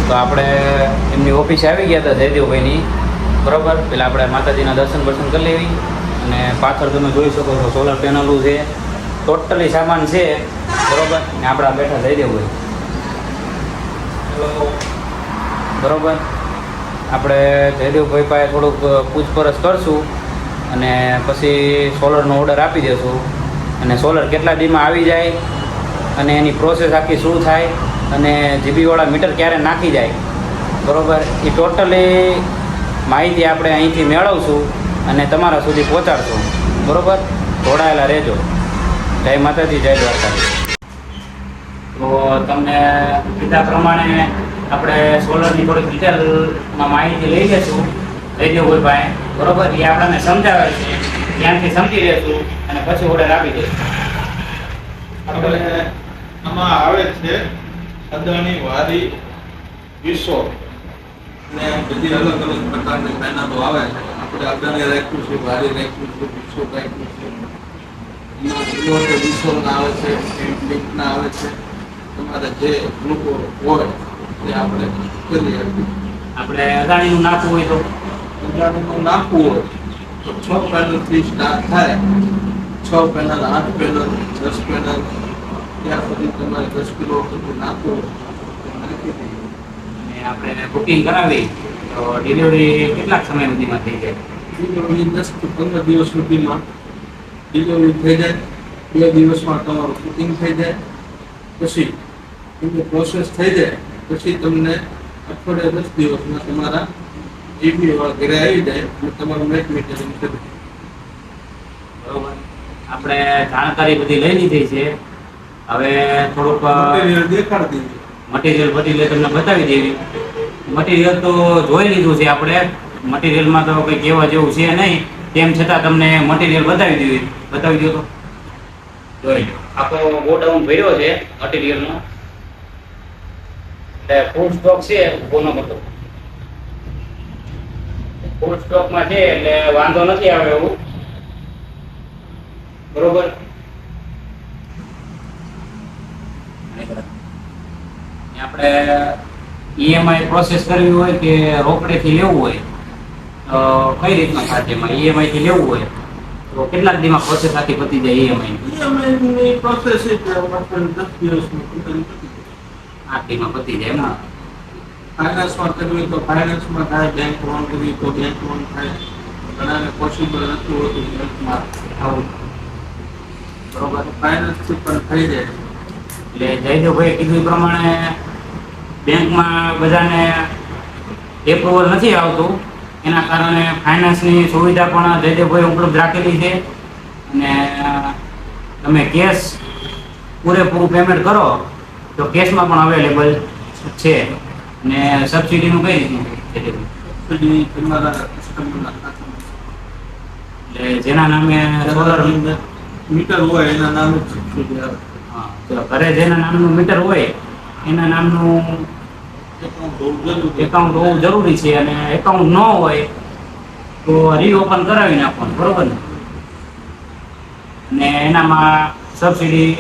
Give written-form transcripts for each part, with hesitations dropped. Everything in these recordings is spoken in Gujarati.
તો આપણે એમની ઓફિસે આવી ગયા હતા જયદેવભાઈની, બરાબર. પેલા આપણે માતાજીના દર્શન કરી લેવી, અને પાછળ તમે જોઈ શકો છો સોલર પેનલું છે, ટોટલી સામાન છે, બરાબર. ને આપણા બેઠા જયદેવભાઈ, બરાબર. આપણે જયદેવભાઈ પાસે થોડુંક પૂછપરછ કરશું અને પછી સોલરનો ઓર્ડર આપી દઈશું, અને સોલર કેટલા દીમાં આવી જાય અને એની પ્રોસેસ આખી શું થાય અને જીબીવાળા મીટર ક્યારે નાખી જાય, બરાબર. એ ટોટલી માહિતી આપણે અહીંથી મેળવશું અને તમારા સુધી પહોંચાડશું, બરાબર. જોડાયેલા રહેજો. જય માતાજી, જય દ્વારકાધીશ. તો તમને કીધા પ્રમાણે આપણે સોલરની થોડીક ડિટેલમાં માહિતી લઈ લઈશું જયદેવભાઈ પાસે, બરાબર. એ આપણને સમજાવે છે, ધ્યાનથી સમજી લેશું અને પછી ઓર્ડર આપી દઈશું. આપણે આમાં આવે છે અદાણી, વારી, વિસો ને બધી અલગ અલગ પ્રકારની પેનલો આવે છે. આપણે અદાણી રાખ્યું છે, વારી રાખ્યું છે, વિસો રાખ્યું છે. વિસો ના આવે છે, લિંક ના આવે છે. તમારે જે લોકો હોય તે આપણે કરી આપીએ. આપણે અદાણીનું નાખવું હોય તો અદાણીનું નાખવું હોય તો 6 પેનલથી સ્ટાર્ટ થાય. 6 પેનલ, 8 પેનલ, 10 પેનલ, ત્યાં સુધી તમારે 10 કિલો સુધી નાખવું નાખી દઈએ. અને આપણે બુકિંગ કરાવી તો ડિલિવરી કેટલાક સમય સુધીમાં થઈ જાય? ડિલિવરી 10 થી 15 દિવસ સુધીમાં ડિલિવરી થઈ જાય. 2 દિવસમાં તમારું બુકિંગ થઈ જાય. પછી એની પ્રોસેસ થઈ જાય પછી તમને અઠવાડિયા 10 દિવસમાં તમારા જીબી વાળા ઘરે આવી જાય અને તમારું નેટ મીટરિંગ કરી દે. બરોબર. આપણે જાણકારી બધી લઈ લીધી છે. હવે થોડુંક મટીરિયલ દેખાડી દીધું. મટીરિયલ બધી તમને બતાવી દેવી. મટીરિયલ તો જોઈ લીધું છે આપણે. મટીરિયલમાં તો કંઈ કહેવા જેવું છે નહીં, તેમ છતાં તમને મટીરિયલ બતાવી દો તો જોઈ લો. આખો ગોડાઉન ભર્યો છે મટીરિયલનો, એટલે ફૂલ સ્ટોક છે. કોનો મતલબ ફૂલ સ્ટોકમાં છે એટલે વાંધો નથી આવે એવું, બરોબર. આપણે ઈએમઆઈ પ્રોસેસ કરવી હોય કે રોકડેથી લેવું હોય તો કઈ રીતના થાય? એમાં ઈએમઆઈ થી લેવું હોય તો કેટલાક દીમાં પ્રોસેસ આખી પતી જાય? ઈએમઆઈની પ્રોસેસ છે કે માત્ર 10 દિવસમાં પતી જાય. 8 દીમાં પતી જાય એમાં. ફાઇનાન્સમાં કરવી તો ફાઇનાન્સમાં થાય, બેંક લોન કરવી તો બેંક લોન થાય. ઘણાને પોસિબલ નથી હોતું બેંકમાં આવું, બરોબર. ફાઇનાન્સથી પણ થઈ જાય. એટલે જયદેવભાઈ કીધું એ પ્રમાણે બેંકમાં બધાને એપ્રુવલ નથી આવતું, એના કારણે ફાઇનાન્સની સુવિધા પણ જયદેવભાઈ ઉપલબ્ધ રાખેલી છે. અને તમે કેશ પૂરેપૂરું પેમેન્ટ કરો તો કેશમાં પણ અવેલેબલ છે. અને સબસિડીનું કઈ રીતનું સબસિડી તમારા કસ્ટમરના ખાતામાં, એટલે જેના નામે સોલર મીટર હોય એના નામે જ સબસિડી આવે. હા, તો ઘરે જેના નામનું મીટર હોય એના નામનું એકાઉન્ટ હોવું જરૂરી છે. અને એકાઉન્ટ ન હોય તો રીઓપન કરાવી નાખવાનું, બરોબર ને? અને એનામાં સબસિડી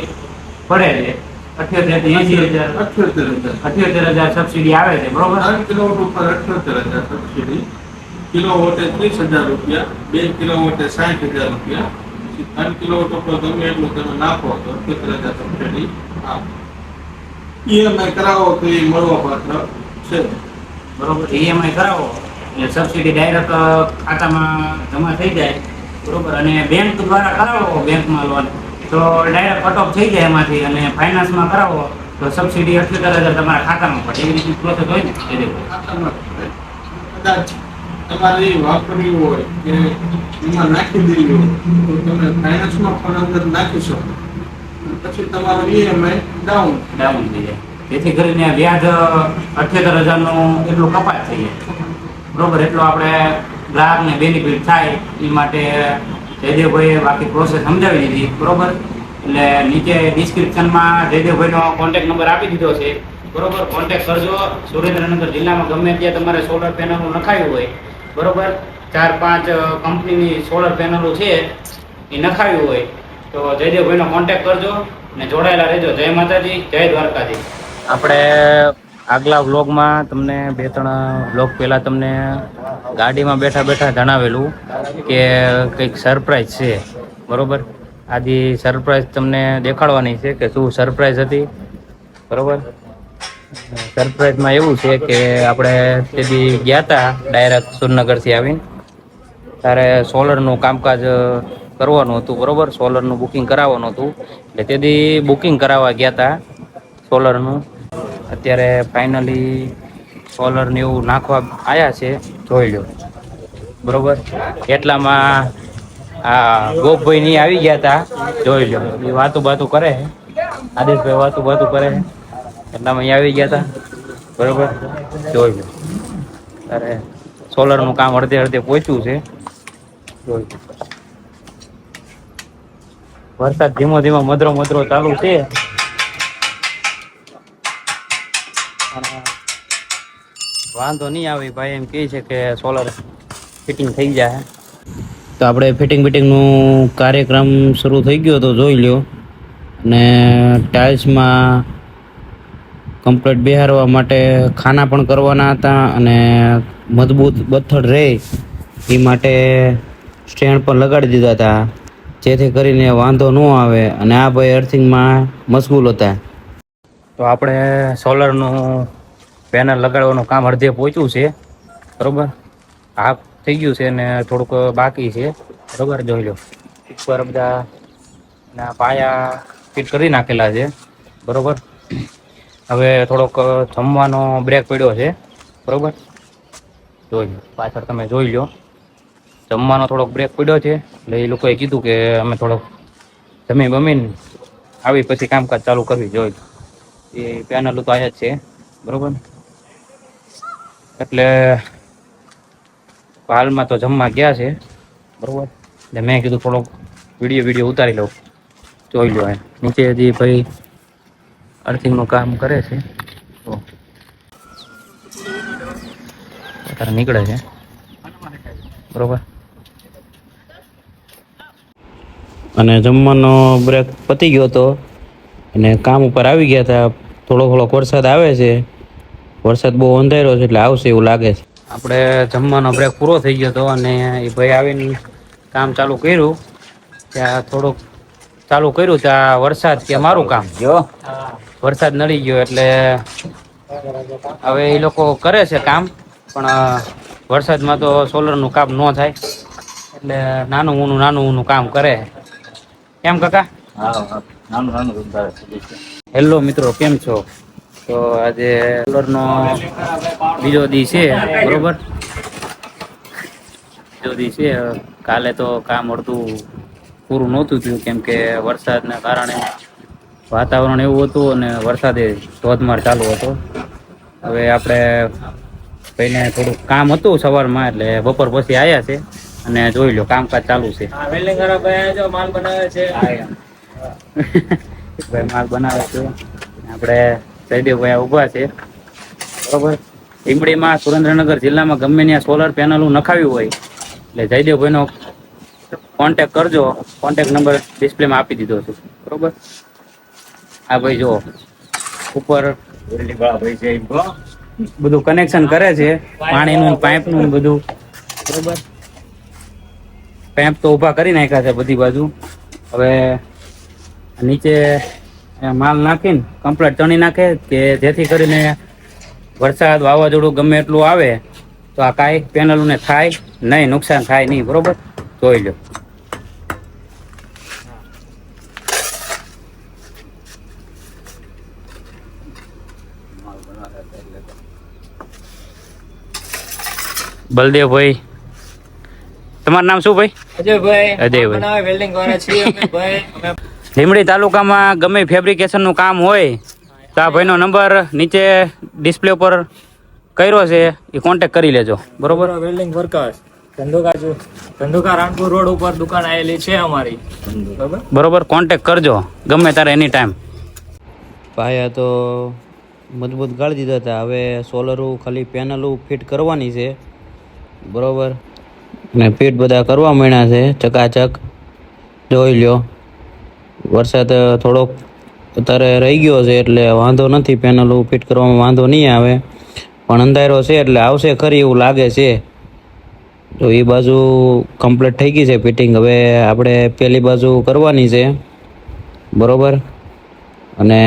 પડે છે 78,000 સબસિડી આવે છે, બરોબર. 3 કિલોવોટ ઉપર 78,000 સબસિડી, કિલોવોટે 30,000 રૂપિયા, 2 કિલોવોટે 60,000 રૂપિયા, 3 કિલોવોટ ઉપર ગમે એટલું તમે નાખો તો 78,000 સબસિડી આવે. ઈએમઆઈ કરાવો તો એ મળવા પાત્ર છે, બરોબર. ઈએમઆઈ કરાવો એટલે સબસિડી ડાયરેક્ટ ખાતામાં જમા થઈ જાય, બરોબર. અને બેંક દ્વારા કરાવો બેંકમાં લોન તો ડાયરેક્ટ કટ ઓફ થઈ જાય એમાંથી. અને ફાઇનાન્સમાં કરાવો તો સબસિડી 78,000 તમારા ખાતામાં પડે. એવી રીતની પ્રોસેસ હોય ને? ખાતામાં કદાચ તમારે વાપરવી હોય કે એમાં નાખી દેવી હોય તો તમે ફાઇનાન્સમાં પણ અંદર નાખી શકો. પછી તમારો ઈએમઆઈ ડાઉન થઈ જાય. જેથી કરીને વ્યાજ 78,000નું એટલું કપાત થઈ જાય, બરોબર. એટલો આપણે ગ્રાહકને બેનિફિટ થાય એ માટે જયદેવભાઈએ બાકી પ્રોસેસ સમજાવી દીધી, બરોબર. એટલે નીચે ડિસ્ક્રિપ્શનમાં જયદેવભાઈનો કોન્ટેક્ટ નંબર આપી દીધો છે, બરોબર. કોન્ટેક્ટ કરજો. સુરેન્દ્રનગર જિલ્લામાં ગમે ત્યાં તમારે સોલર પેનલો નખાવી હોય, બરોબર. 4-5 કંપનીની સોલર પેનલો છે એ નખાવી હોય તો જયદેવભાઈનો કોન્ટેક્ટ કરજો અને જોડાયેલા રહેજો. જય માતાજી, જય દ્વારકાજી. આપણે આગલા વ્લોગમાં તમને 2-3 વ્લોગ પહેલાં તમને ગાડીમાં બેઠા બેઠા જણાવેલું કે કંઈક સરપ્રાઈઝ છે, બરાબર. આજે સરપ્રાઈઝ તમને દેખાડવાની છે કે શું સરપ્રાઈઝ હતી, બરાબર. સરપ્રાઈઝમાં એવું છે કે આપણે તેથી ગયા હતા ડાયરેક્ટ સુરનગરથી આવીને, તારે સોલરનું કામકાજ કરવાનું હતું, બરાબર. સોલરનું બુકિંગ કરાવવાનું હતું એટલે તેથી બુકિંગ કરાવવા ગયા હતા સોલરનું. અત્યારે ફાઇનલી સોલરને એવું નાખવા આવ્યા છે, જોઈ લો, બરાબર. એટલામાં આ ગોપભાઈ ની આવી ગયા હતા, જોઈ લો. એ વાતું કરે, આદેશભાઈ વાતું કરે, એટલામાં અહીંયા આવી ગયા હતા, બરાબર. જોઈ લો, તારે સોલરનું કામ અડધે અડધે પહોંચ્યું છે, જોઈ લો. વરસાદ ધીમો ધીમો મધરો મધરો ચાલુ છે. વાંધો નહીં આવે, ભાઈ એમ કહે છે કે સોલર ફિટિંગ થઈ જાય. તો આપણે ફિટિંગનું કાર્યક્રમ શરૂ થઈ ગયો તો જોઈ લ્યો. અને ટાઇલ્સમાં કમ્પ્લીટ બેહારવા માટે ખાના પણ કરવાના હતા અને મજબૂત બથડ રહે એ માટે સ્ટેન્ડ પણ લગાડી દીધા હતા, જેથી કરીને વાંધો ન આવે. અને આ ભાઈ અર્થિંગમાં મશગુલ હતા. તો આપણે સોલરનું પેનલ લગાડવાનું કામ અડધે પહોંચ્યું છે, બરાબર. હાફ થઈ ગયું છે ને થોડુંક બાકી છે, બરાબર. જોઈ લો, ઉપર બધા પાયા ફિટ કરી નાખેલા છે, બરાબર. હવે થોડોક જમવાનો બ્રેક પડ્યો છે, બરાબર. જોઈ લો, પાછળ તમે જોઈ લો, જમવાનો થોડોક બ્રેક પડ્યો છે. એટલે એ લોકોએ કીધું કે અમે થોડોક જમી બમીને આવી પછી કામકાજ ચાલુ કરવી. જોઈ લો, એ પેનલ તો આયા જ છે, બરાબર. એટલે હાલમાં તો જમવા ગયા છે, બરાબર. એટલે મેં કીધું થોડોક વિડીયો ઉતારી લઉં. જોઈ લો, નીચે હજી ભાઈ અર્થિંગનું કામ કરે છે, તો અત્યારે નીકળે છે, બરાબર. અને જમવાનો બ્રેક પતી ગયો હતો અને કામ ઉપર આવી ગયા હતા. થોડોક વરસાદ આવે છે, વરસાદ બહુ અંધાર્યો છે એટલે આવશે એવું લાગે છે. આપણે જમવાનો બ્રેક પૂરો થઈ ગયો હતો અને એ ભાઈ આવીને કામ ચાલુ કર્યું. ત્યાં થોડુંક ચાલુ કર્યું ત્યાં વરસાદ કે મારું કામ જો વરસાદ નડી ગયો. એટલે હવે એ લોકો કરે છે કામ, પણ વરસાદમાં તો સોલરનું કામ ન થાય એટલે નાનું ઊનું કામ કરે. કેમ કાકા? હેલો મિત્રો, કેમ છો? તો આજે સોલરનો બીજો દી છે, બરોબર. બીજો દી છે. કાલે તો કામ અડધું પૂરું નહોતું થયું કેમ કે વરસાદના કારણે વાતાવરણ એવું હતું અને વરસાદે ધોધમાર ચાલુ હતો. હવે આપણે ભાઈને થોડુંક કામ હતું સવારમાં એટલે બપોર પછી આવ્યા છે અને જોઈ લો કામકાજ ચાલુ છે. માલ બનાવે છે. ભાઈ માલ બનાવે છે. આપણે જયદેવભાઈ ઊભા છે, બરોબર. લીંબડીમાં સુરેન્દ્રનગર જિલ્લામાં ગમે ત્યાં સોલર પેનલ નખાવ્યું હોય એટલે જયદેવભાઈનો કોન્ટેક કરજો. કોન્ટેક નંબર ડિસ્પ્લેમાં આપી દીધો છે, બરોબર. આ ભાઈ જો ઉપર બધું કનેક્શન કરે છે, પાણીનું પાઇપનું બધું, બરોબર. પાઇપ તો ઊભા કરી નાખ્યા છે બધી બાજુ. હવે નીચે માલ નાખીને કમ્પ્લીટ ચણી નાખે કે જેથી કરીને વરસાદ વાવાઝોડું ગમે એટલું આવે તો આ કાંઈ પેનલોને થાય નહીં, નુકસાન થાય નહીં, બરોબર. જોઈ લો. બલદેવભાઈ, તમારું નામ શું ભાઈ? અજયભાઈ. વેલ્ડિંગ વાળા છીએ અમે ભાઈ. લીંબડી તાલુકામાં ગમે ફેબ્રિકેશનનું કામ હોય તો આ ભાઈનો નંબર નીચે ડિસ્પ્લે ઉપર કર્યો છે, એ કોન્ટેક્ટ કરી લેજો, બરોબર. Welding workers Dhandhuka Ranpur road ઉપર દુકાન આવેલી છે અમારી, બરોબર. કોન્ટેક્ટ કરજો ગમે ત્યારે એની ટાઈમ. પાયા તો મજબૂત ગાળી દીધા હતા. હવે સોલરું ખાલી પેનલું ફિટ કરવાની છે, બરોબર. અને ફિટ બધા કરવા માંડ્યા છે ચકાચક. જોઈ લ્યો, વરસાદ થોડોક અત્યારે રહી ગયો છે એટલે વાંધો નથી, પેનલ ફિટ કરવામાં વાંધો નહીં આવે, પણ અંધારો છે એટલે આવશે ખરી એવું લાગે છે. તો એ બાજુ કમ્પ્લીટ થઈ ગઈ છે ફિટિંગ. હવે આપણે પેલી બાજુ કરવાની છે, બરોબર. અને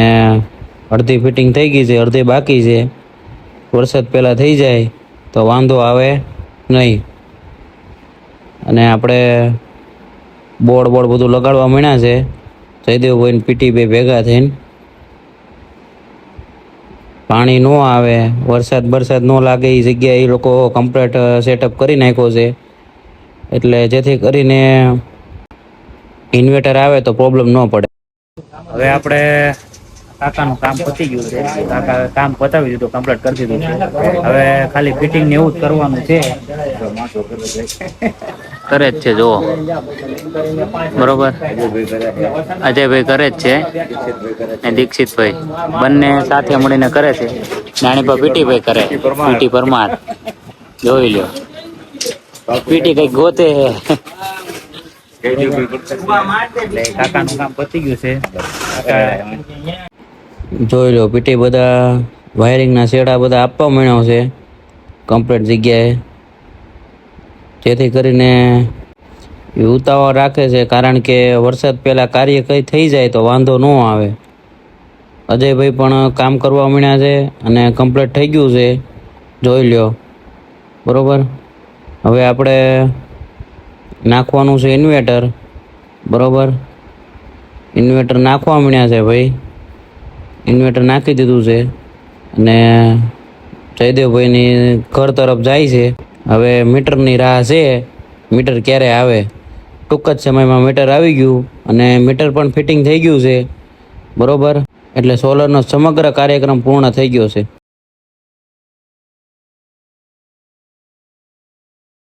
અડધી ફિટિંગ થઈ ગઈ છે, અડધી બાકી છે. વરસાદ પહેલાં થઈ જાય તો વાંધો આવે નહીં. અને આપણે બોર્ડ બધું લગાડવા માંડ્યા છે જયદેવભાઈ ને પીટીભાઈ ભેગા થઈને. પાણી ન આવે, વરસાદ ન લાગે એ જગ્યાએ એ લોકો કમ્પ્લીટ સેટઅપ કરી નાખ્યો છે, એટલે જેથી કરીને ઇન્વર્ટર આવે તો પ્રોબ્લેમ ન પડે. હવે આપણે કાકાનું કામ પતી ગયું છે, કાકા કામ પતાવી દીધું, કમ્પ્લીટ કરી દીધું છે. હવે ખાલી ફિટિંગ ને એવું જ કરવાનું છે. કરે જ છે જુઓ, બરોબર. અજયભાઈ કરે જ છે ને દીક્ષિતભાઈ બંને સાથે મળીને કરે છે. નાની પર પીટીભાઈ કરે, પીટી પરમાર જોઈ લો. પીટી કઈક ગોતે. એટલે કાકાનું કામ પતી ગયું છે. જોઈ લો, પીટી બધા વાયરિંગના શેડા બધા આપવા માંડ્યો છે કમ્પ્લીટ જગ્યાએ, જેથી કરીને એ ઉતાવળ રાખે છે, કારણ કે વરસાદ પહેલાં કાર્ય કંઈ થઈ જાય તો વાંધો ન આવે. અજયભાઈ પણ કામ કરવા માંડ્યા છે અને કમ્પ્લીટ થઈ ગયું છે, જોઈ લ્યો, બરોબર. હવે આપણે નાખવાનું છે ઇન્વર્ટર, બરોબર. ઇન્વર્ટર નાખવા માંડ્યા છે ભાઈ, ઇન્વર્ટર નાખી દીધું છે અને જયદેવભાઈની ઘર તરફ જાય છે. હવે મીટરની રાહ છે, મીટર ક્યારે આવે. ટૂંક જ સમયમાં મીટર આવી ગયું અને મીટર પણ ફિટિંગ થઈ ગયું છે, બરોબર. એટલે સોલરનો સમગ્ર કાર્યક્રમ પૂર્ણ થઈ ગયો છે.